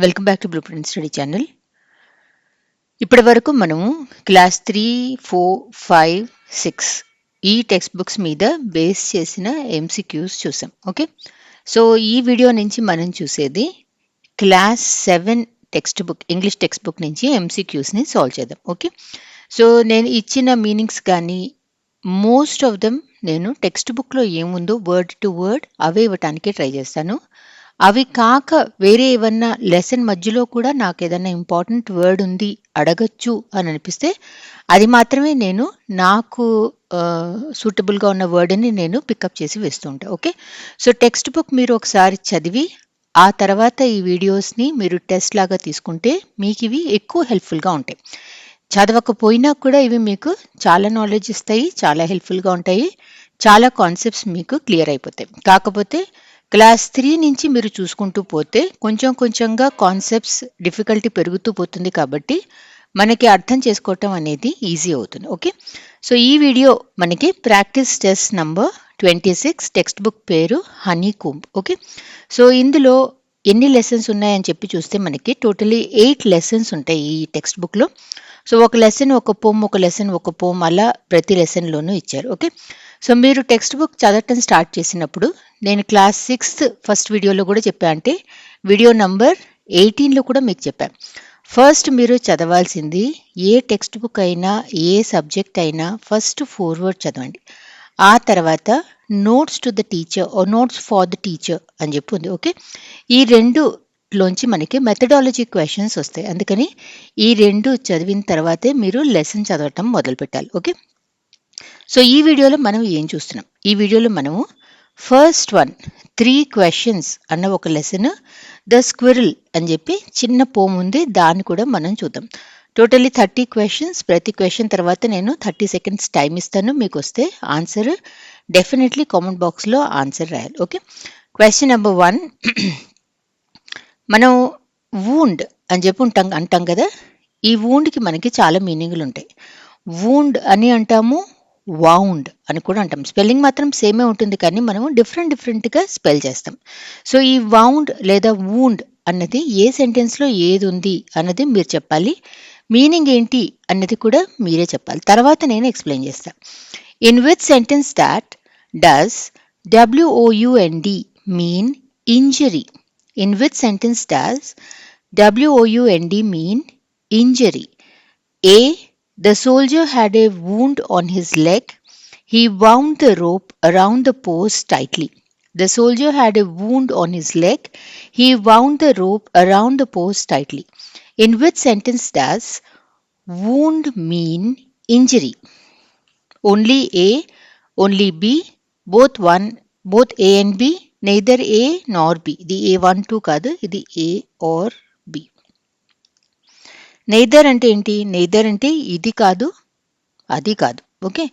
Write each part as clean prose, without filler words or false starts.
Welcome back to blue print study channel. ఇప్పటి వరకు మనము క్లాస్ 3, 4, 5, 6 ఈ టెక్స్ట్ బుక్స్ మీద బేస్ చేసిన ఎంసీక్యూస్ చూసాం. ఓకే, సో ఈ వీడియో నుంచి మనం చూసేది class 7 text book, English text book నుంచి ఎంసీక్యూస్ని సాల్వ్ చేద్దాం. ఓకే, సో నేను ఇచ్చిన మీనింగ్స్ కానీ మోస్ట్ ఆఫ్ దెమ్ నేను టెక్స్ట్ బుక్లో ఏముందో వర్డ్ టు వర్డ్ అవే ఇవ్వటానికి ట్రై చేస్తాను. అవి కాక వేరే ఏమన్నా లెసన్ మధ్యలో కూడా నాకు ఏదైనా ఇంపార్టెంట్ వర్డ్ ఉంది అడగచ్చు అని అనిపిస్తే అది మాత్రమే నేను నాకు సూటబుల్గా ఉన్న వర్డ్ని నేను పికప్ చేసి వేస్తూ ఉంటాను. ఓకే, సో టెక్స్ట్ బుక్ మీరు ఒకసారి చదివి ఆ తర్వాత ఈ వీడియోస్ని మీరు టెస్ట్ లాగా తీసుకుంటే మీకు ఇవి ఎక్కువ హెల్ప్ఫుల్గా ఉంటాయి. చదవకపోయినా కూడా ఇవి మీకు చాలా నాలెడ్జ్ ఇస్తాయి, చాలా హెల్ప్ఫుల్గా ఉంటాయి, చాలా కాన్సెప్ట్స్ మీకు క్లియర్ అయిపోతాయి. కాకపోతే క్లాస్ 3 నుంచి మీరు చూసుకుంటూ పోతే కొంచెం కొంచెంగా కాన్సెప్ట్స్ డిఫికల్టీ పెరుగుతూ పోతుంది, కాబట్టి మనకి అర్థం చేసుకోవటం అనేది ఈజీ అవుతుంది. ఓకే, సో ఈ వీడియో మనకి practice test number 26, text book పేరు హనీ కూంబ్. ఓకే, సో ఇందులో ఎన్ని లెసన్స్ ఉన్నాయని చెప్పి చూస్తే మనకి టోటలీ 8 లెసన్స్ ఉంటాయి ఈ టెక్స్ట్ బుక్లో. సో ఒక లెసన్ ఒక పోమ్, ఒక లెసన్ ఒక పోమ్, అలా ప్రతి లెసన్లోనూ ఇచ్చారు. ఓకే, సో మీరు టెక్స్ట్ బుక్ చదవటం స్టార్ట్ చేసినప్పుడు నేను క్లాస్ 6 ఫస్ట్ వీడియోలో కూడా చెప్పా, అంటే వీడియో నంబర్ 18లో కూడా మీకు చెప్పాను. ఫస్ట్ మీరు చదవాల్సింది ఏ టెక్స్ట్ బుక్ అయినా ఏ సబ్జెక్ట్ అయినా ఫస్ట్ ఫార్వర్డ్ చదవండి. ఆ తర్వాత notes to the teacher or notes for the teacher అని చెప్పి ఉంది. ఓకే, ఈ రెండులోంచి మనకి మెథడాలజీ క్వశ్చన్స్ వస్తాయి, అందుకని ఈ రెండు చదివిన తర్వాతే మీరు లెసన్ చదవటం మొదలు పెట్టాలి. ఓకే, సో ఈ వీడియోలో మనం ఏం చూస్తున్నాం, ఈ వీడియోలో మనము ఫస్ట్ వన్ 3 క్వశ్చన్స్ అన్న ఒక లెసన్, ద స్క్విరిల్ అని చెప్పి చిన్న పోమ్ ఉంది, దాన్ని కూడా మనం చూద్దాం. Totally 30 questions. ప్రతి క్వశ్చన్ తర్వాత నేను 30 సెకండ్స్ టైం ఇస్తాను, మీకు వస్తే ఆన్సర్ డెఫినెట్లీ కామెంట్ బాక్స్లో ఆన్సర్ రాయాలి. ఓకే, క్వశ్చన్ నెంబర్ 1, మనం వూండ్ అని చెప్పి అంటాం కదా, ఈ వూండ్కి మనకి చాలా మీనింగ్లు ఉంటాయి. వూండ్ అని అంటాము, వౌండ్ అని కూడా అంటాం. స్పెల్లింగ్ మాత్రం సేమే ఉంటుంది, కానీ మనం డిఫరెంట్గా స్పెల్ చేస్తాం. సో ఈ వౌండ్ లేదా వూండ్ అన్నది ఏ సెంటెన్స్లో ఏది ఉంది అన్నది మీరు చెప్పాలి, మీనింగ్ ఏంటి అన్నది కూడా మీరే చెప్పాలి. తర్వాత నేను ఎక్స్ప్లెయిన్ చేస్తాను. In which sentence that does WOUND mean injury? In which sentence does WOUND mean injury? A. The soldier had a wound on his leg. He wound the rope around the post tightly. The soldier had a wound on his leg. He wound the rope around the post tightly. In which sentence does wound mean injury? Only A, only B, both A and B, neither A nor B. ఇది A1 2 కాదు, ఇది A or B. neither అంటే ఏంటి? neither అంటే ఇది కాదు అది కాదు. ఓకే,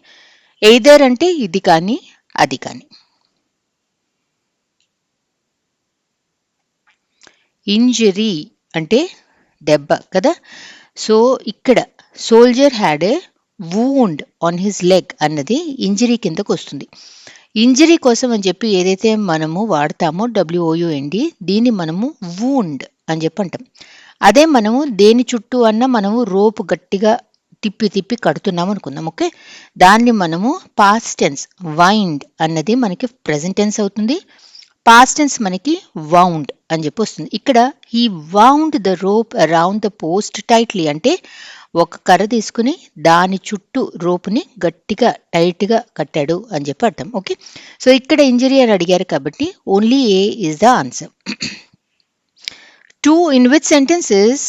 either అంటే ఇది కానీ అది కానీ. ఇంజరీ అంటే దెబ్బ కదా. సో ఇక్కడ soldier had a wound on his leg అన్నది ఇంజరీ కిందకు వస్తుంది. ఇంజరీ కోసం అని చెప్పి ఏదైతే మనము వాడతామో WOUND, దీన్ని మనము వూండ్ అని చెప్పి అంటాం. అదే మనము దేని చుట్టూ అన్న మనము రోపు గట్టిగా తిప్పి కడుతున్నాం అనుకుందాం. ఓకే, దాన్ని మనము పాస్ట్ టెన్స్ వైండ్ అన్నది మనకి ప్రెజెంట్ టెన్స్ అవుతుంది, పాస్ట్ టెన్స్ మనకి వౌండ్ అని చెప్పి వస్తుంది. ఇక్కడ he wound the rope around the post tightly అంటే ఒక కర్ర తీసుకుని దాని చుట్టూ రోపుని గట్టిగా టైట్గా కట్టాడు అని చెప్పి అర్థం. ఓకే, సో ఇక్కడ ఇంజరీ అని అడిగారు కాబట్టి only A is the answer. 2. In which sentence is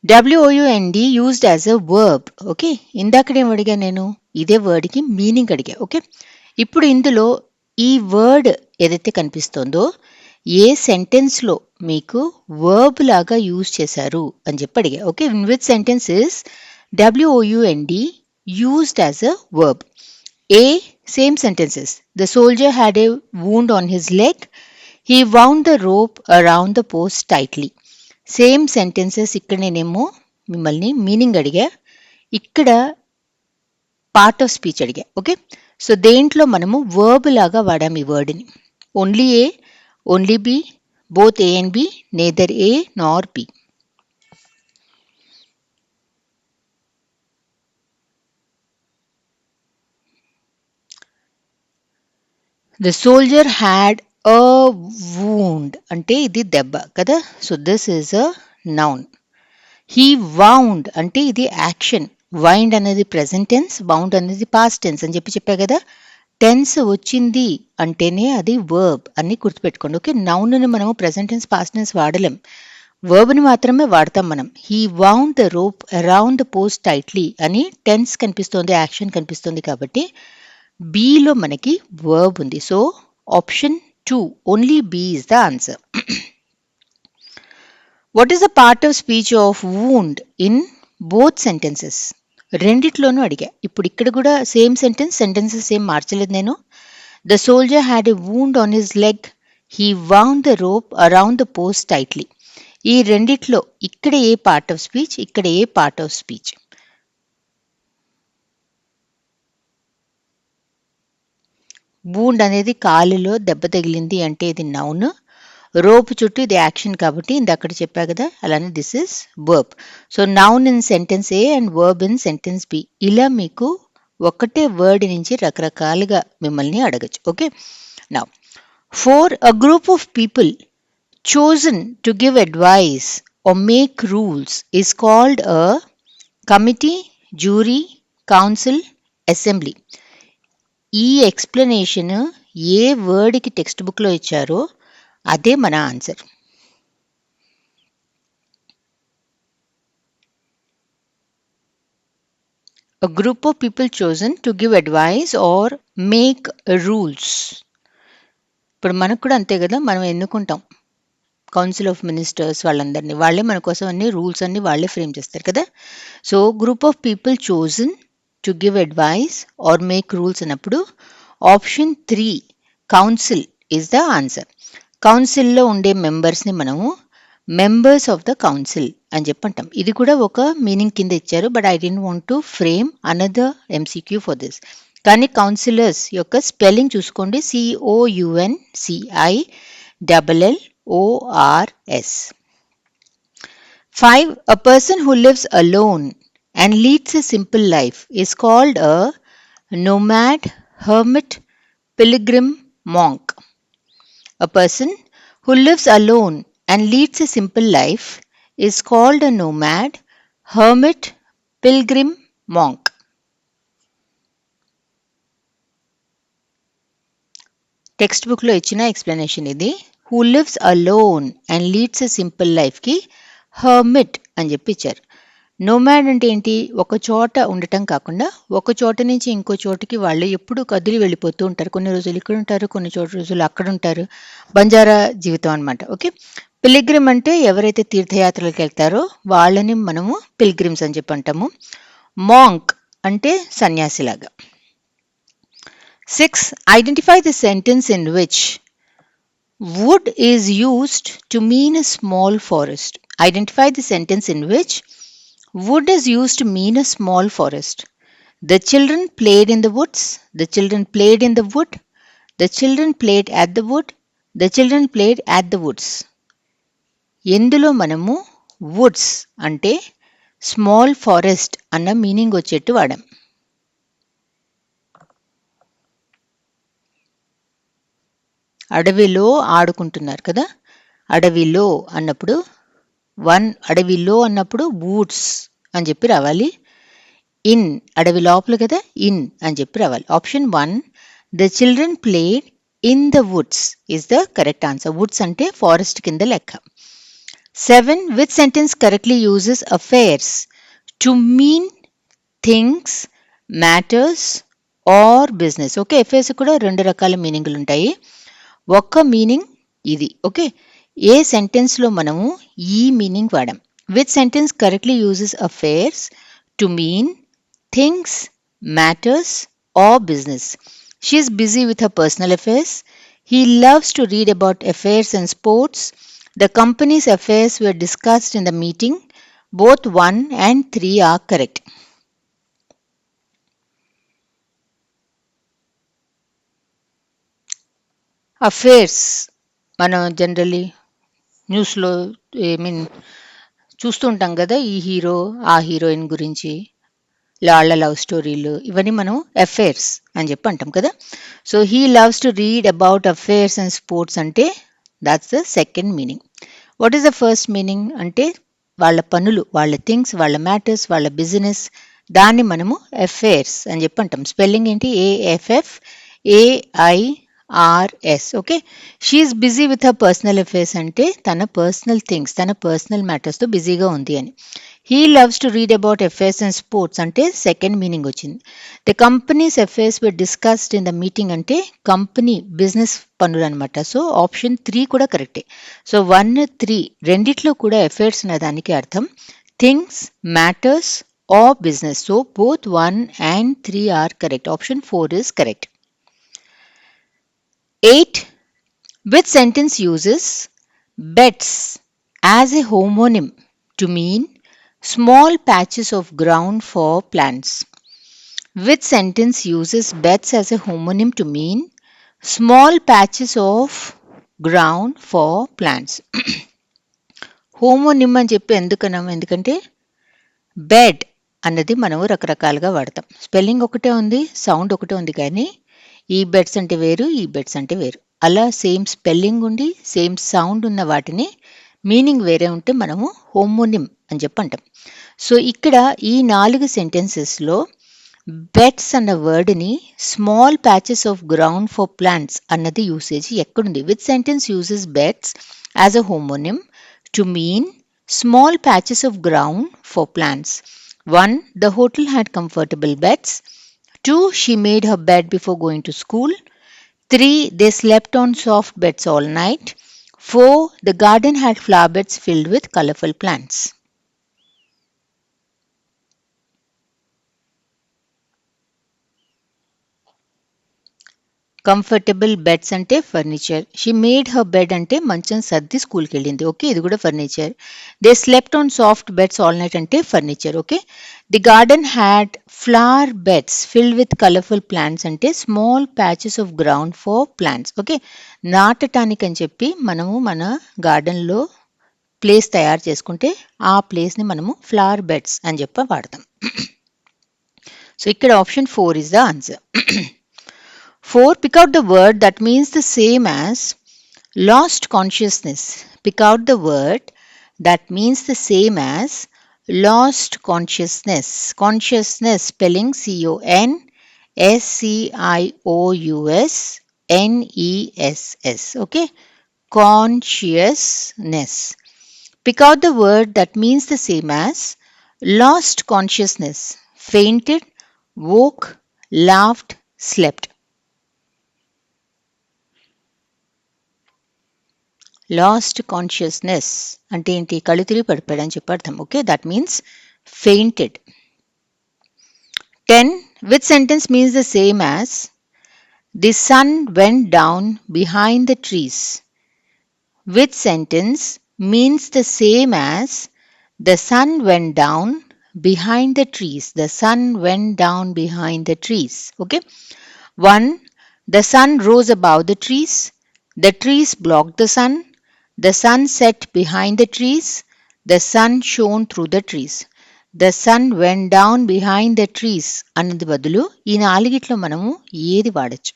WOUND used as a verb? Okay, ఇందాకడేం అడిగా నేను, ఇదే వర్డ్కి మీనింగ్ అడిగా. ఓకే, ఇప్పుడు ఇందులో ఈ వర్డ్ ఏదైతే కనిపిస్తుందో ఏ సెంటెన్స్లో మీకు వర్బ్ లాగా యూజ్ చేశారు అని చెప్పి అడిగా. Okay, in which sentence is WOUND used as a verb? A, same sentences. The soldier had a wound on his leg. He wound the rope around the post tightly. Same sentences. ఇక్కడ నేనేమో మిమ్మల్ని meaning అడిగా, ఇక్కడ part of speech అడిగా. Okay, so దేంట్లో మనము verb లాగా వాడాం ఈ వర్డ్ని. Only A, only B, both A and B, neither A nor B. The soldier had a wound. అంటే ఇది దెబ్బ కదా. So this is a noun. He wound అంటే ఇది యాక్షన్. వైండ్ అనేది ప్రెజెంట్ టెన్స్, వౌండ్ అనేది పాస్ట్ టెన్స్ అని చెప్పా కదా. టెన్స్ వచ్చింది అంటేనే అది వర్బ్ అని గుర్తుపెట్టుకోండి. ఓకే, నౌన్ని మనము ప్రెజెంట్ టెన్స్, పాస్ట్ టెన్స్ వాడలేం. వర్బ్ని మాత్రమే వాడతాం మనం. He wound the rope around the post tightly అని టెన్స్ కనిపిస్తోంది, యాక్షన్ కనిపిస్తుంది కాబట్టి బిలో మనకి వర్బ్ ఉంది. So option 2 only B is the answer. What is the part of speech of wound in both sentences? రెండిట్లోనూ అడిగా. ఇప్పుడు ఇక్కడ కూడా సేమ్ సెంటెన్సెస్ ఏం మార్చలేదు నేను. The soldier had a wound on his leg, he wound the rope around the post tightly. ఈ రెండిట్లో ఇక్కడ ఏ పార్ట్ ఆఫ్ స్పీచ్, ఇక్కడ ఏ పార్ట్ ఆఫ్ స్పీచ్? వూండ్ అనేది కాలులో దెబ్బ తగిలింది అంటే ఇది నౌన్. రోప్ చుట్టూ ఇది యాక్షన్ కాబట్టి ఇది అక్కడ చెప్పా కదా, అలానే this is verb. So noun in sentence A and verb in sentence B. ఇలా మీకు ఒకటే వర్డ్ నుంచి రకరకాలుగా మిమ్మల్ని అడగచ్చు. Okay, now for a group of people chosen to give advice or make rules is called a committee, jury, council, assembly. ఈ explanation ఏ వర్డ్కి text బుక్లో ఇచ్చారో అదే మన answer. A group of people chosen to give advice or make rules. ఇప్పుడు మనకు కూడా అంతే కదా, మనం ఎన్నుకుంటాం కౌన్సిల్ ఆఫ్ మినిస్టర్స్ వాళ్ళందరినీ, వాళ్ళే మన కోసం అన్ని రూల్స్ అన్ని వాళ్ళే ఫ్రేమ్ చేస్తారు కదా. So group of people chosen to give advice or make rules అన్నప్పుడు option 3 council is the answer. కౌన్సిల్లో ఉండే మెంబర్స్ని మనము మెంబర్స్ ఆఫ్ ద కౌన్సిల్ అని చెప్పంటాం. ఇది కూడా ఒక మీనింగ్ కింద ఇచ్చారు, but I don't want to frame another MCQ for this. కానీ కౌన్సిలర్స్ యొక్క స్పెల్లింగ్ చూసుకోండి, COUNCILLLORS. 5. A person who lives alone and leads a simple life is called a nomad, hermit, pilgrim, monk. A person who lives alone and leads a simple life is called a nomad, hermit, pilgrim, monk. Text బుక్లో ఇచ్చిన explanation ఇది. Who lives alone and leads a simple లైఫ్కి hermit అని చెప్పి ఇచ్చారు. Nomad అంటే ఏంటి? ఒక చోట ఉండటం కాకుండా ఒక చోట నుంచి ఇంకో చోటుకి వాళ్ళు ఎప్పుడు కదిలి వెళ్ళిపోతూ ఉంటారు. కొన్ని రోజులు ఇక్కడ ఉంటారు, కొన్ని రోజులు అక్కడ ఉంటారు. బంజారా జీవితం అనమాట. ఓకే, పిలిగ్రిమ్ అంటే ఎవరైతే తీర్థయాత్రలకు వెళ్తారో వాళ్ళని మనము పిలిగ్రిమ్స్ అని చెప్పి అంటాము. మాంక్ అంటే సన్యాసిలాగా. 6. Identify the sentence in which wood is used to mean a small forest. Identify the sentence in which wood is used to mean a small forest. The children played in the woods. The children played in the wood. The children played at the wood. The children played at the woods. ఎందులో మనము Woods అంటే small forest అన్న meaning వచ్చేట్టు వాడాం. అడవిలో ఆడుకుంటున్నారు కదా, అడవిలో అన్నప్పుడు అడవిలో అన్నప్పుడు వూడ్స్ అని చెప్పి రావాలి. ఇన్ అడవి లోపల కదా, ఇన్ అని చెప్పి రావాలి. Option 1 the children played in the woods is the correct answer. Woods అంటే ఫారెస్ట్ కింద లెక్క. 7. Which sentence correctly uses affairs to mean things, matters or business? Okay, affairs కూడా 2 రకాల మీనింగ్లు ఉంటాయి. ఒక్క మీనింగ్ ఇది. ఓకే, ఏ సెంటెన్స్లో మనము ఈ మీనింగ్ వాడాం? Which sentence correctly uses affairs to mean things, matters or business? She is busy with her personal affairs. He loves to read about affairs and sports. The company's affairs were discussed in the meeting. Both 1 and 3 are correct. Affairs మనం generally న్యూస్లో I mean చూస్తూ ఉంటాం కదా, ఈ hero ఆ heroine గురించి వాళ్ళ love స్టోరీలు ఇవన్నీ మనం అఫైర్స్ అని చెప్పి అంటాం కదా. So he loves to read about affairs and sports అంటే that's the second meaning. What is the first meaning అంటే వాళ్ళ పనులు, వాళ్ళ థింగ్స్, వాళ్ళ మ్యాటర్స్, వాళ్ళ బిజినెస్, దాన్ని మనము అఫైర్స్ అని చెప్పి అంటాం. స్పెల్లింగ్ ఏంటి? AFFAIRS. Okay, she is busy with her personal affairs అంటే తన పర్సనల్ థింగ్స్, తన పర్సనల్ మ్యాటర్స్తో బిజీగా ఉంది అని. He loves to read about affairs and sports అంటే సెకండ్ మీనింగ్ వచ్చింది. The company's affairs were discussed in the meeting అంటే కంపెనీ బిజినెస్ పనులు అనమాట. సో ఆప్షన్ 3 కూడా కరెక్టే. సో 1, 3 రెండిట్లో కూడా అఫైర్స్ అనే దానికి అర్థం things, matters or business. So both 1 and 3 are correct. Option 4 is correct. 8. Which sentence uses beds as a homonym to mean small patches of ground for plants? Which sentence uses beds as a homonym to mean small patches of ground for plants? Homonym అని చెప్పి ఎందుకన్నాము? ఎందుకంటే bed అన్నది మనము రకరకాలుగా వాడతాం. Spelling ఒకటే ఉంది, sound ఒకటే ఉంది, కానీ ఈ బెడ్స్ అంటే వేరు, ఈ బెడ్స్ అంటే వేరు. అలా సేమ్ స్పెల్లింగ్ ఉండి సేమ్ సౌండ్ ఉన్న వాటిని మీనింగ్ వేరే ఉంటే మనము హోమోనిమ్ అని చెప్పి అంటాం. సో ఇక్కడ ఈ 4 సెంటెన్సెస్లో బెడ్స్ అన్న వర్డ్ని small patches of ground for plants అన్నది యూసేజ్ ఎక్కడుంది? With sentence uses beds as a homonym to mean small patches of ground for plants. 1. The hotel had comfortable beds. 2. She made her bed before going to school. 3. They slept on soft beds all night. 4. The garden had flower beds filled with colorful plants. Comfortable beds అంటే furniture. She made her bed అంటే మంచం సర్ది స్కూల్కి వెళ్ళింది. Okay, ఇది కూడా furniture. They slept on soft beds all night అంటే furniture. Okay, the garden had flower beds filled with colourful plants అంటే small patches of ground for plants. Okay, నాటటానికి అని చెప్పి మనము మన గార్డెన్లో ప్లేస్ తయారు చేసుకుంటే ఆ ప్లేస్ని మనము ఫ్లవర్ బెడ్స్ అని చెప్పి వాడతాం. సో ఇక్కడ option 4 is the answer. 4. Pick out the word that means the same as lost consciousness. Pick out the word that means the same as lost consciousness. Consciousness spelling CONSCIOUSNESS. Okay, consciousness. Pick out the word that means the same as lost consciousness. Fainted, woke, laughed, slept. Lost consciousness అంటే ఏంటి? కళ్ళు తిరిగి పడిపోయాడు అని చెప్పి అర్థం. Okay, that means fainted. 10. Which sentence means the same as the sun went down behind the trees? Which sentence means the same as the sun went down behind the trees? The sun went down behind the trees. Okay, 1. The sun rose above the trees. The trees blocked the sun. The sun set behind the trees. The sun shone through the trees. The sun went down behind the trees అన్నది బదులు ఈ 4 మనము ఏది వాడచ్చు?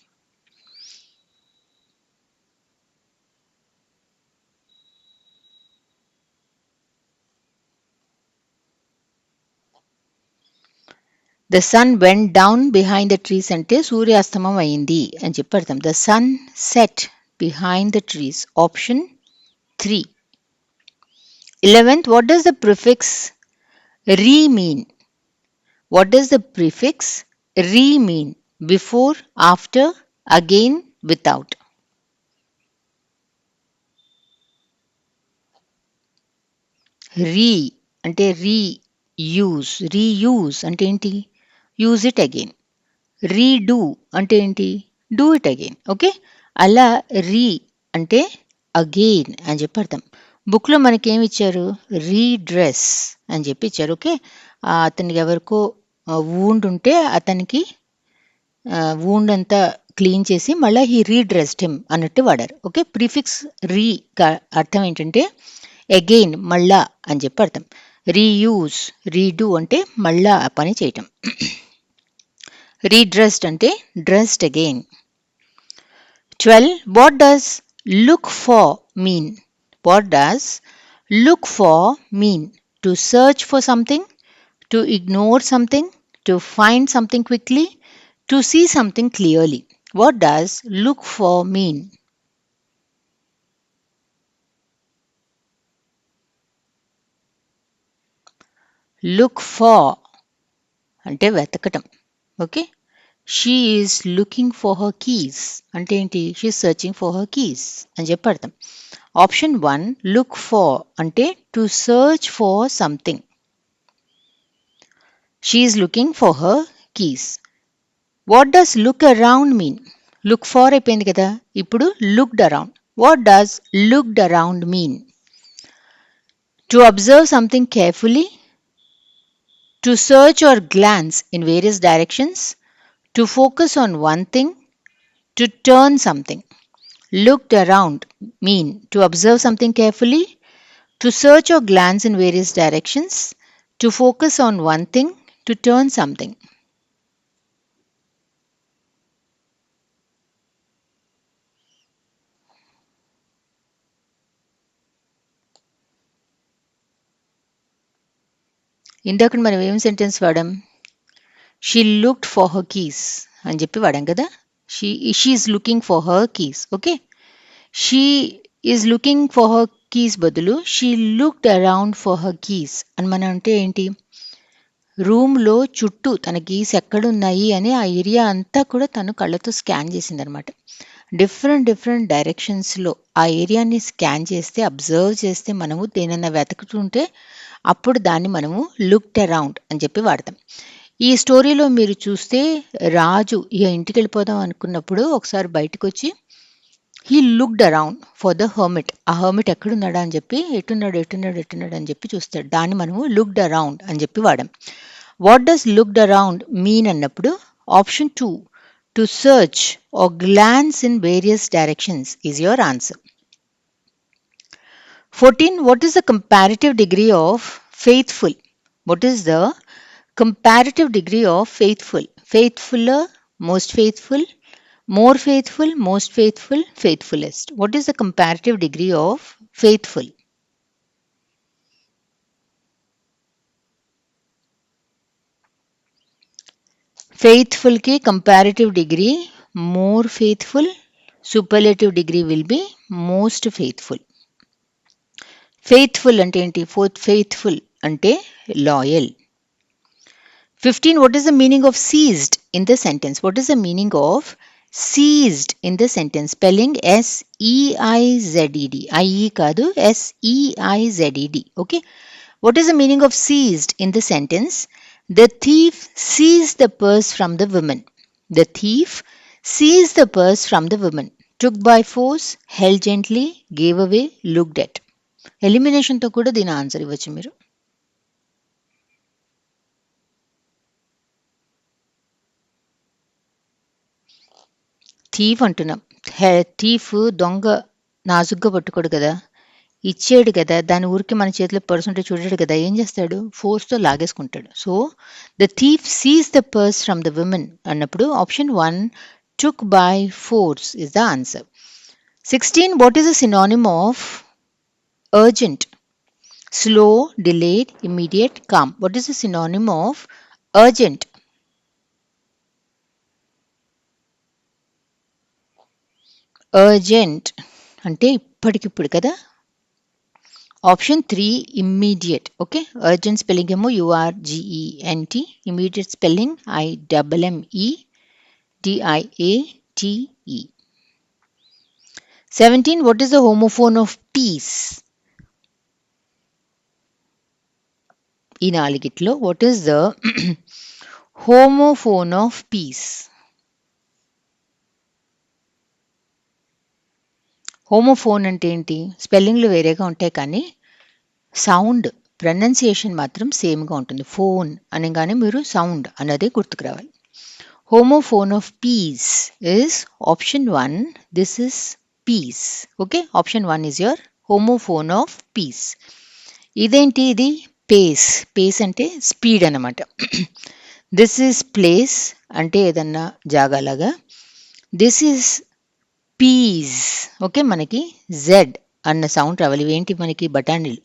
The sun went down behind the trees అంటే సూర్యాస్తమం అయింది అని చెప్పి అర్థం. The sun set behind the trees. Option 3. 11th, what does the prefix re mean? What does the prefix re mean? Before, after, again, without? Re అంటే reuse. Reuse అంటే ఏంటి? Use it again. Redo అంటే ఏంటి? Do it again. Okay, అలా రీ అంటే again అని చెప్పి అర్థం. బుక్లో మనకేమి ఇచ్చారు? రీడ్రెస్ అని చెప్పి ఇచ్చారు. ఓకే, అతనికి ఎవరికో వూండ్ ఉంటే అతనికి వూండ్ అంతా క్లీన్ చేసి మళ్ళీ హీ రీడ్రెస్డ్ హిమ్ అన్నట్టు వాడారు. ఓకే, ప్రిఫిక్స్ రీ అర్థం ఏంటంటే అగైన్ మళ్ళా అని చెప్పి అర్థం. రీయూజ్ రీడూ అంటే మళ్ళా ఆ పని చేయటం. రీడ్రెస్డ్ అంటే dressed again. 12. What does look for mean? What does look for mean? To search for something, to ignore something, to find something quickly, to see something clearly. What does look for mean? Look for అంటే వెతకటం. Okay, she is looking for her keys అంటే ఏంటి? She is searching for her keys అని చెప్పి అర్థం. Option 1 look for అంటే to search for something. She is looking for her keys. What does look around mean? Look for అయిపోయింది కదా, ఇప్పుడు looked around. What does looked around mean? To observe something carefully, to search or glance in various directions, to focus on one thing, to turn something. Looked around mean to observe something carefully, to search or glance in various directions, to focus on one thing, to turn something. ఇందాక మనం ఏం sentence వాడాం? She looked for her keys అని చెప్పి వాడాం కదా. She is looking for her keys. Okay, she is looking for her keys బదులు she looked around for her keys అని మనం అంటే ఏంటి? రూమ్లో చుట్టూ తన కీస్ ఎక్కడున్నాయి అని ఆ ఏరియా అంతా కూడా తను కళ్ళతో స్కాన్ చేసిందనమాట. డిఫరెంట్ డైరెక్షన్స్లో ఆ ఏరియాని స్కాన్ చేస్తే, అబ్జర్వ్ చేస్తే, మనము దేనన్నా వెతుకుతుంటే అప్పుడు దాన్ని మనము లుక్డ్ అరౌండ్ అని చెప్పి వాడతాం. ఈ స్టోరీలో మీరు చూస్తే రాజు ఇక ఇంటికి వెళ్ళిపోదాం అనుకున్నప్పుడు ఒకసారి బయటకు వచ్చి he looked around for the hermit. ఆ హర్మిట్ ఎక్కడున్నాడా అని చెప్పి ఎట్టున్నాడు అని చెప్పి చూస్తాడు. దాన్ని మనము లుక్డ్ అరౌండ్ అని చెప్పి వాడాం. What does looked around mean అన్నప్పుడు option 2 to search or glance in various directions is your answer. 14. What is the comparative degree of faithful? What is the comparative degree of faithful? Faithfuler, most faithful, more faithful, most faithful, faithfulest. What is the comparative degree of faithful? Faithful ki comparative degree more faithful, superlative degree will be most faithful. Faithful ante enti? Faithful ante loyal. 15. What is the meaning of seized in the sentence? What is the meaning of seized in the sentence? Spelling S-E-I-Z-E-D. I-E kaadu, S-E-I-Z-E-D. Okay. What is the meaning of seized in the sentence? The thief seized the purse from the woman. The thief seized the purse from the woman. Took by force, held gently, gave away, looked at. ఎలిమినేషన్తో కూడా దీని answer ఇవ్వచ్చు మీరు. Thief అంటున్నాం. Thief దొంగ నాజుగ్గా పట్టుకోడు కదా, ఇచ్చేడు కదా, దాని ఊరికి మన చేతిలో పర్స్ ఉంటే చూడాడు కదా, ఏం చేస్తాడు? ఫోర్స్తో లాగేసుకుంటాడు. So the thief seize the purse from the women అన్నప్పుడు option 1 took by force is the answer. 16. What is the synonym of urgent? Slow, delayed, immediate, calm. What is the synonym of urgent? Urgent అంటే ఇప్పటికిప్పుడు కదా. Option 3 immediate. Okay, urgent spelling ఏమో URGENT, immediate spelling IMMEDIATE. 17. What is the homophone of peace? ఈ నాలుగిట్లో what is the homophone of peace? Homophone అంటే ఏంటి? స్పెల్లింగ్లు వేరేగా ఉంటాయి కానీ సౌండ్ ప్రొనౌన్సియేషన్ మాత్రం సేమ్గా ఉంటుంది. ఫోన్ అనగానే మీరు సౌండ్ అన్నది గుర్తుకు రావాలి. homophone of peas is option 1. This is peas. Okay, option 1 is your homophone of peas. ఇదేంటి ఇది పేస్. పేస్ అంటే స్పీడ్ అన్నమాట. దిస్ ఈస్ ప్లేస్ అంటే ఏదన్నా జాగాలాగా. This is piece. ఓకే, మనకి జెడ్ అన్న సౌండ్ రావాలి. ఇవేంటి మనకి బఠానీలు.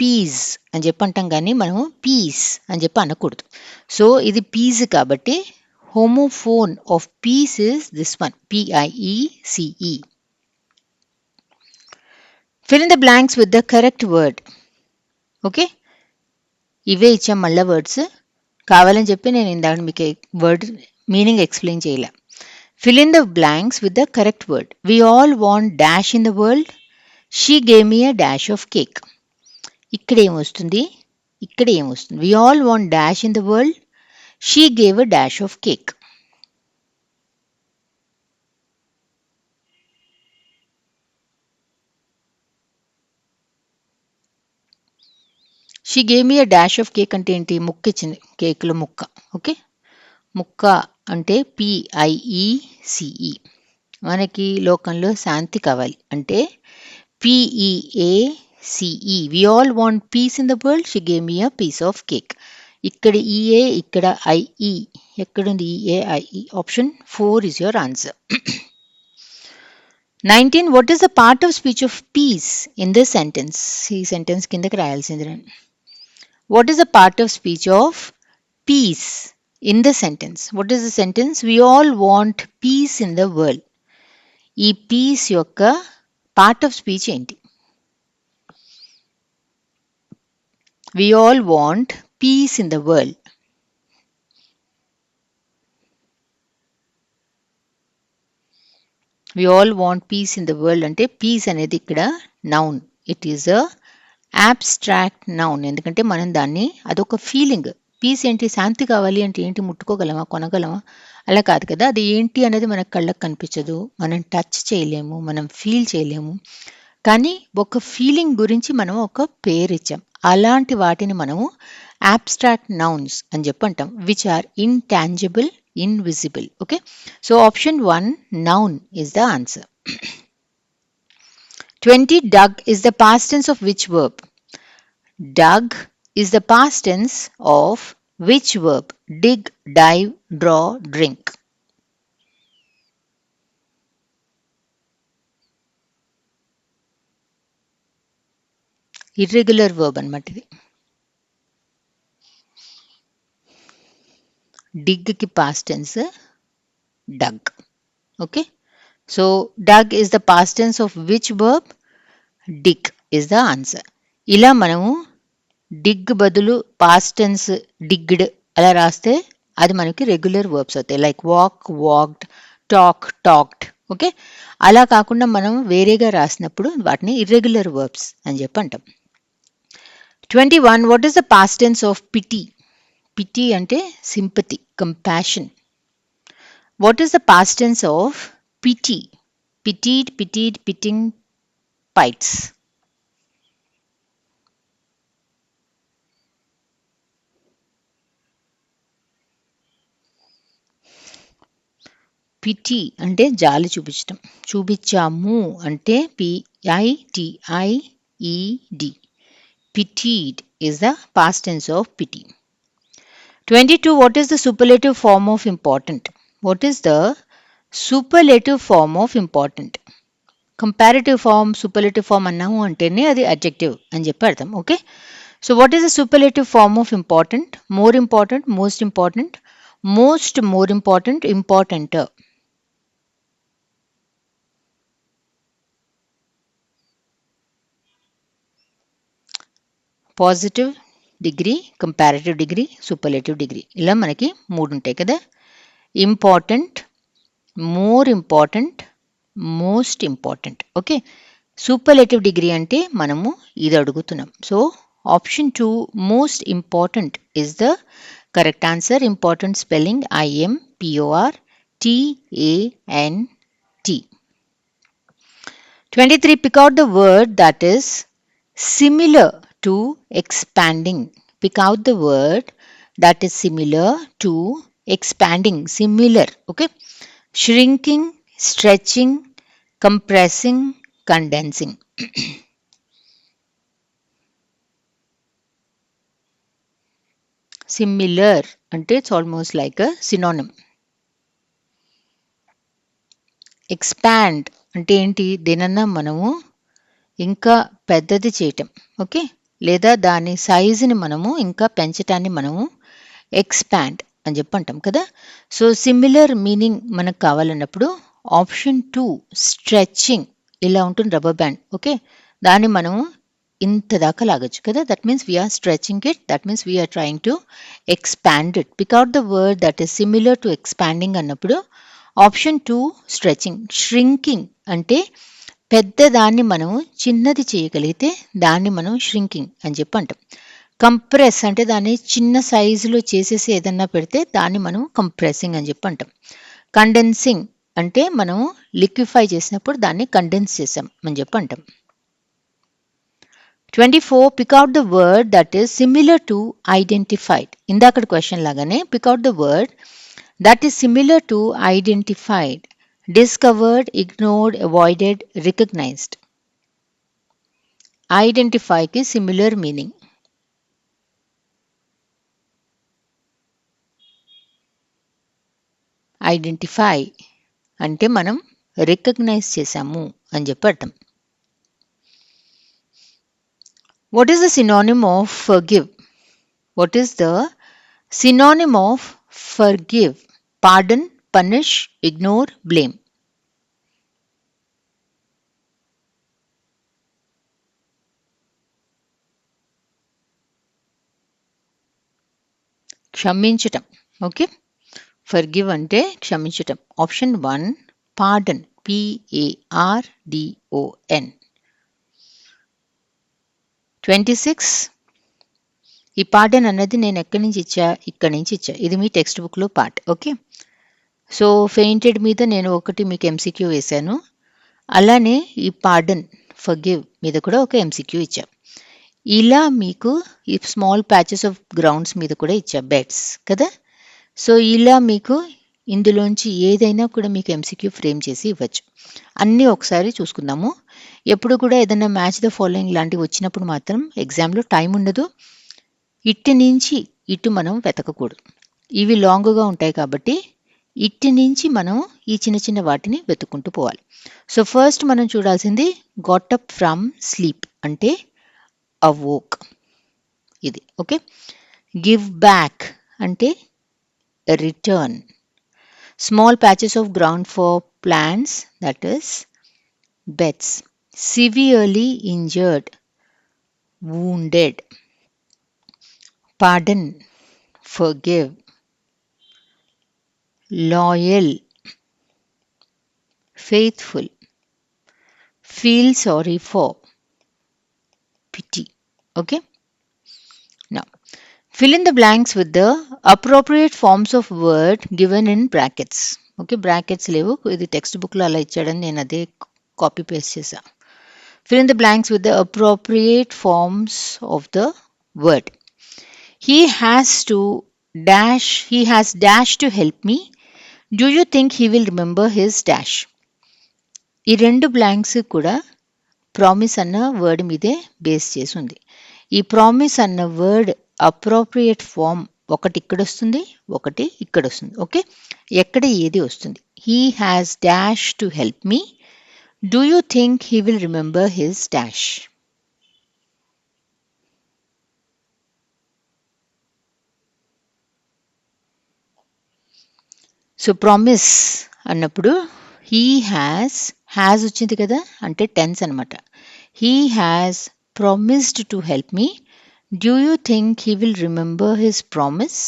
పీస్ అని చెప్పి అంటాం కానీ మనము పీస్ అని చెప్పి అనకూడదు. సో ఇది పీస్ కాబట్టి homophone of peace is this one, P-I-E-C-E. Fill in the blanks with the correct word. Okay, ఇవే ఇచ్చాం మళ్ళా వర్డ్స్. కావాలని చెప్పి నేను ఇందాక మీకు వర్డ్ మీనింగ్ ఎక్స్ప్లెయిన్ చేయలే. Fill in the blanks with the correct word. We all want dash in the world. She gave me a dash of cake. ఇక్కడ ఏమొస్తుంది? ఇక్కడ ఏమొస్తుంది? We all want dash in the world. She gave a dash of cake. She gave me a dash of cake అంటే ఏంటి? ముక్క ఇచ్చింది, కేక్లో ముక్క. Okay, ముక్క అంటే పిఐఈసిఈ. మనకి లోకంలో శాంతి కావాలి అంటే P E A C E. We all want peace in the world. She gave me a piece of cake. ఇక్కడ ఈఏ, ఇక్కడ ఐఈ. ఎక్కడుంది E A I E? Option 4 is your answer. 19. What is the part of speech of peace in this sentence? ఈ sentence కిందకి రాయాల్సింది రండి. What is the part of speech of peace in the sentence? What is the sentence? We all want peace in the world. ఈ piece యొక్క part of speech ఏంటి? We all want peace in the world. We all want peace in the world అంటే piece అనేది ఇక్కడ noun. It is a abstract noun. ఎందుకంటే మనం దాన్ని అదొక ఫీలింగ్. పీస్ ఏంటి? శాంతి కావాలి అంటే ఏంటి? ముట్టుకోగలమా? కొనగలమా? అలా కాదు కదా. అది ఏంటి అనేది మనకు కళ్ళకు కనిపించదు, మనం టచ్ చేయలేము, మనం ఫీల్ చేయలేము. కానీ ఒక ఫీలింగ్ గురించి మనం ఒక పేరు ఇచ్చాం. అలాంటి వాటిని మనము abstract nouns అని చెప్పి అంటాం, విచ్ ఆర్ intangible, invisible. Okay, so option 1 noun is the answer. 20. Dug is the past tense of which verb? Dug is the past tense of which verb? Dig, dive, draw, drink. Irregular verb అన్నమాట ఇది. Dig కి past tense dug. Okay, so dug is the past tense of which verb? Dig is the answer. ఇలా మనము డిగ్ బదులు past tense డిగ్డ్ అలా రాస్తే అది మనకి రెగ్యులర్ వర్బ్స్ అవుతాయి. Like walk, walked, talk, talked. Okay, అలా కాకుండా మనం వేరేగా రాసినప్పుడు వాటిని ఇర్రెగ్యులర్ వర్బ్స్ అని చెప్పి అంటాం. 21. What is the past tense of pity? Pity అంటే sympathy, compassion. What is the past tense of pity? Pitied, pitied, pitying, pities. Pity అంటే జాలి చూపించటం. చూపించాము అంటే పిఐటిఐఈడి. పిటీడ్ is the past tense of pity. 22. What is the superlative form of important? What is the superlative form of important? Comparative form, superlative form అన్నాము అంటేనే అది adjective అని చెప్పి అర్థం. Okay, so what is the superlative form of important? More important, most important, most more important, importanter. Positive degree, comparative degree, superlative degree, ఇలా మనకి 3 ఉంటాయి కదా. Important, more important, most important. Okay, superlative degree అంటే మనము ఇది అడుగుతున్నాం. So option 2 most important is the correct answer. Important spelling IMPORTANT. 23. Pick out the word that is similar to expanding. Pick out the word that is similar to expanding, similar, okay? Shrinking, stretching, compressing, condensing. Similar అంటే it's almost like a synonym. Expand అంటే ఏంటి? దేనన్నా మనము ఇంకా పెద్దది చేయటం, okay? లేదా దాని సైజుని మనము ఇంకా పెంచటాన్ని మనము ఎక్స్పాండ్ అని చెప్పి అంటాం కదా. సో సిమిలర్ మీనింగ్ మనకు కావాలన్నప్పుడు ఆప్షన్ 2 స్ట్రెచ్చింగ్ ఇలా ఉంటుంది రబ్బర్ బ్యాండ్, ఓకే? దాన్ని మనము ఇంత దాకా లాగొచ్చు కదా. That means we are stretching it, that means we are trying to expand it. Pick out the word that is similar to expanding అన్నప్పుడు ఆప్షన్ 2 స్ట్రెచింగ్. ష్రింకింగ్ అంటే పెద్దదాన్ని మనం చిన్నది చేయగలిగితే దాన్ని మనం ష్రింకింగ్ అని చెప్పి అంటాం. కంప్రెస్ అంటే దాన్ని చిన్న సైజులో చేసేసి ఏదన్నా పెడితే దాన్ని మనం కంప్రెసింగ్ అని చెప్పి అంటాం. కండెన్సింగ్ అంటే మనం లిక్విఫై చేసినప్పుడు దాన్ని కండెన్స్ చేసాం అని చెప్పి అంటాం. 24 pick out the word that is similar to identified. ఇందాకటి క్వశ్చన్ లాగానే pick out the word that is similar to identified, discovered, ignored, avoided, recognized. Identify కి similar meaning. Identify అంటే మనం రికగ్నైజ్ చేసాము అని చెప్పి అర్థం. What is the synonym of forgive? What is the synonym of forgive? Pardon, punish, ignore, blame. క్షమించటం, okay? Forgive అంటే క్షమించటం. Option 1 pardon, PARDON. 26 ఈ పార్డన్ అన్నది నేను ఎక్కడి నుంచి ఇచ్చా? ఇక్కడి నుంచి ఇచ్చా. ఇది మీ టెక్స్ట్ బుక్లో పార్ట్, ఓకే? సో ఫెయింటెడ్ మీద నేను ఒకటి మీకు ఎంసీక్యూ వేశాను. అలానే ఈ పార్డన్, ఫర్గివ్ మీద కూడా ఒక ఎంసీక్యూ ఇచ్చా. ఇలా మీకు ఈ స్మాల్ ప్యాచెస్ ఆఫ్ గ్రౌండ్స్ మీద కూడా ఇచ్చా, బెడ్స్ కదా. సో ఇలా మీకు ఇందులోంచి ఏదైనా కూడా మీకు ఎంసీక్యూ ఫ్రేమ్ చేసి ఇవ్వచ్చు. అన్నీ ఒకసారి చూసుకుందాము. ఎప్పుడు కూడా ఏదైనా మ్యాచ్ ద ఫాలోయింగ్ లాంటివి వచ్చినప్పుడు మాత్రం ఎగ్జామ్లో టైం ఉండదు. ఇటు నుంచి ఇటు మనం వెతకకూడదు. ఇవి లాంగ్గా ఉంటాయి కాబట్టి ఇటు నుంచి మనం ఈ చిన్న చిన్న వాటిని వెతుక్కుంటూ పోవాలి. సో ఫస్ట్ మనం చూడాల్సింది గాట్ అప్ ఫ్రమ్ స్లీప్ అంటే అవోక్, ఇది ఓకే. గివ్ బ్యాక్ అంటే return. Small patches of ground for plants that is beds. Severely injured, wounded. Pardon, forgive. Loyal, faithful. Feel sorry for, pity. Okay? Now, fill in the blanks with the appropriate forms of word given in brackets. Okay, brackets levu. Idi text book lo ala ichadani nenu ade copy paste chesa. Fill in the blanks with the appropriate forms of the word. He has dash to help me. Do you think he will remember his dash? ఈ రెండు blanks కూడా promise అన్న word మీదే base చేసి ఉంది. ఈ promise అన్న word appropriate form ఒకటి ఇక్కడ వస్తుంది, ఒకటి ఇక్కడ వస్తుంది, ఓకే? ఎక్కడ ఏది వస్తుంది? He has dash to help me. Do you think he will remember his dash? So promise అన్నప్పుడు హీ హ్యాస్ వచ్చింది కదా, అంటే టెన్స్ అనమాట. He has promised to help me. Do you think he will remember his promise?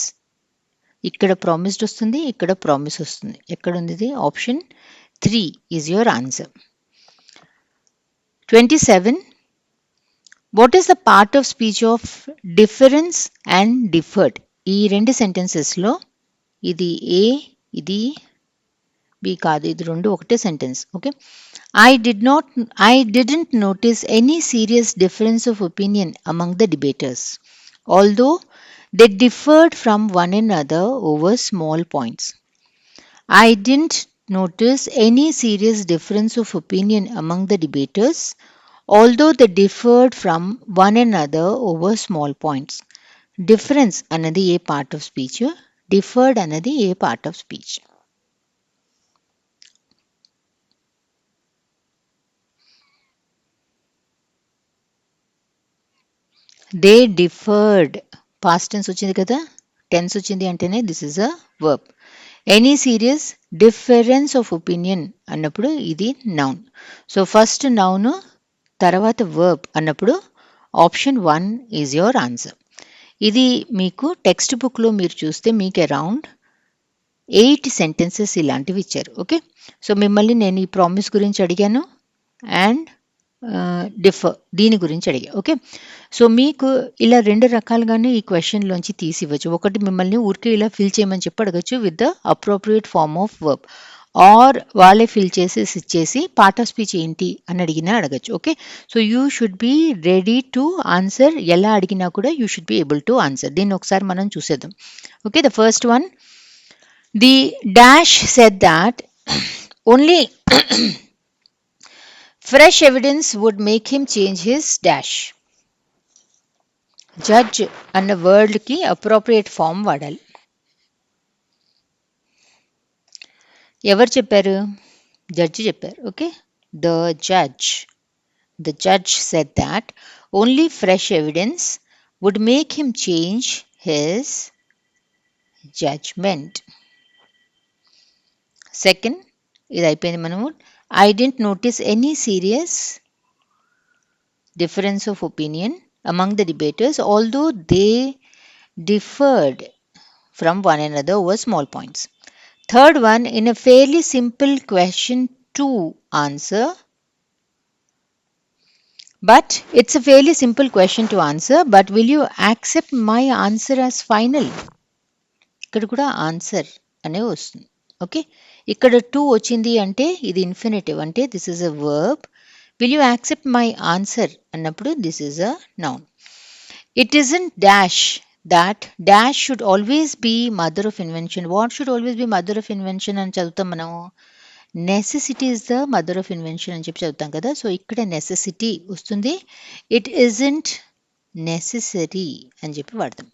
ఇక్కడ promised వస్తుంది, ఇక్కడ promise వస్తుంది. ఎక్కడ ఉంది ఇది? Option 3 is your answer. 27 what is the part of speech of difference and deferred? ఈ రెండు సెంటెన్సెస్లో ఇది ఏ, ఇది బి కాదు, ఇది రెండు ఒకటే sentence, okay? I didn't notice any serious difference of opinion among the debaters. Although They differed from one another over small points. I didn't notice any serious difference of opinion among the debaters, although they differed from one another over small points. Difference అన్నది ఏ part of speech, differed అన్నది ఏ part of speech. They differed past tense వచ్చింది కదా, tense వచ్చింది అంటేనే this is a verb. Any serious difference of opinion అన్నప్పుడు ఇది నౌన్. సో ఫస్ట్ నౌన్ తర్వాత వర్బ్ అన్నప్పుడు ఆప్షన్ 1 ఈజ్ యువర్ ఆన్సర్. ఇది మీకు టెక్స్ట్ బుక్లో మీరు చూస్తే మీకు అరౌండ్ 8 సెంటెన్సెస్ ఇలాంటివి ఇచ్చారు. ఓకే, సో మిమ్మల్ని నేను ఈ ప్రామిస్ గురించి అడిగాను అండ్ డిఫర్ దీని గురించి అడిగా. ఓకే, సో మీకు ఇలా రెండు రకాలుగానే ఈ క్వశ్చన్లోంచి తీసి ఇవ్వచ్చు. ఒకటి మిమ్మల్ని ఊరికే ఇలా ఫిల్ చేయమని చెప్పి అడగచ్చు with the appropriate form of verb, or వాళ్ళే ఫిల్ చేసేసి ఇచ్చేసి పార్ట్ ఆఫ్ స్పీచ్ ఏంటి అని అడిగినా అడగచ్చు. Okay, so you should be ready to answer. ఎలా అడిగినా కూడా you should be able to answer. దీన్ని ఒకసారి మనం చూసేద్దాం. Okay, the first one, the dash said that only fresh evidence would make him change his dash. Judge అన్న వర్డ్కి appropriate form వాడాలి. ఎవరు చెప్పారు? జడ్జి చెప్పారు. Okay, the judge said that only fresh evidence would make him change his judgement. Second, ఇది అయిపోయింది. మనము I didn't notice any serious difference of opinion among the debaters, although they differed from one another over small points. Third one, in a fairly simple question to answer, but it's a fairly simple question to answer, but will you accept my answer as final? ఇక్కడ కూడా answer అనే వస్తుంది. Okay, ఇక్కడ to వచ్చింది అంటే ఇది infinitive, అంటే this is a verb. Will you accept my answer అన్నప్పుడు this is a noun. It isn't dash that dash should always be mother of invention. What should always be mother of invention అని చదువుతాం మనము? Necessity is the mother of invention అని చెప్పి చదువుతాం కదా. So ఇక్కడ necessity వస్తుంది, ఇట్ ఇజంట్ నెసెసరీ అని చెప్పి వాడతాం.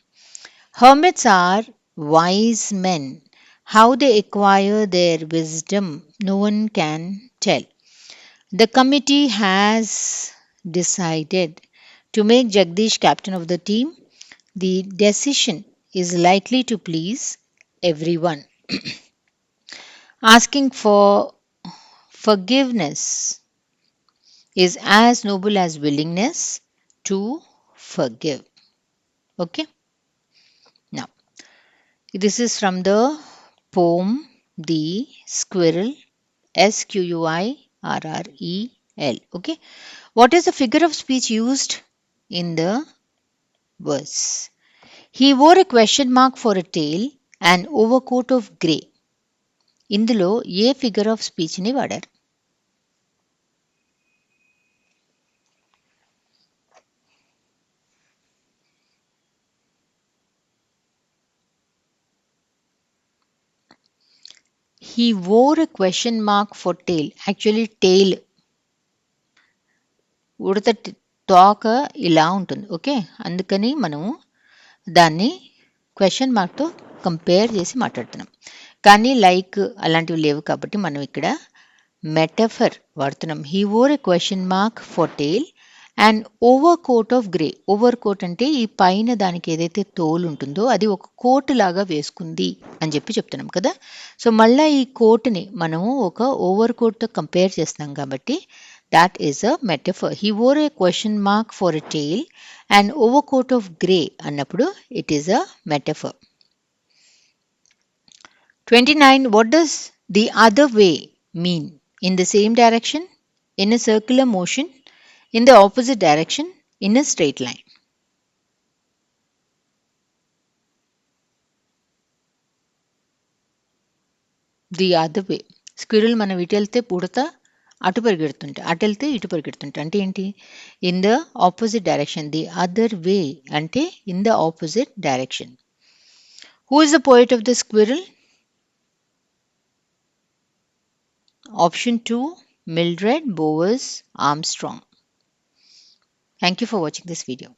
Hermits are wise men. How they acquire their wisdom, no one can tell. The committee has decided to make Jagdish captain of the team. The decision is likely to please everyone. Asking for forgiveness is as noble as willingness to forgive. Okay? Now, this is from the poem The Squirrel, Squirrel. Okay, what is the figure of speech used in the verse? He wore a question mark for a tail and overcoat of grey. ఇందులో ఏ figure of స్పీచ్ని వాడారు? He wore a question mark for tail. Actually tail ఉడత తోక ఇలా ఉంటుంది. Okay, అందుకని మనము దాన్ని question మార్క్తో compare చేసి మాట్లాడుతున్నాం. కానీ లైక్ అలాంటివి లేవు కాబట్టి మనం ఇక్కడ మెటఫర్ వాడుతున్నాం. He wore a question mark for tail and overcoat of grey. Overcoat అంటే ఈ పైన దానికి ఏదైతే తోలు ఉంటుందో అది ఒక కోట్ లాగా వేసుకుంది అని చెప్పి చెప్తున్నాం కదా. సో మళ్ళీ ఈ కోట్ని మనము ఒక ఓవర్ కోట్తో కంపేర్ చేస్తున్నాం కాబట్టి that is a metaphor. He wore a question mark for a tail and overcoat of grey annappudu it is a metaphor. 29, what does the other way mean? In the same direction, in a circular motion, in the opposite direction, in a straight line. The other way. Squirrel mana vitalthe pudata అటు పరిగెడుతుంటే అటు వెళ్తే ఇటు పరిగెడుతుంటే అంటే ఏంటి in the opposite direction the other way అంటే in the opposite direction who is the poet of the squirrel option 2 Mildred Bowes Armstrong thank you for watching this video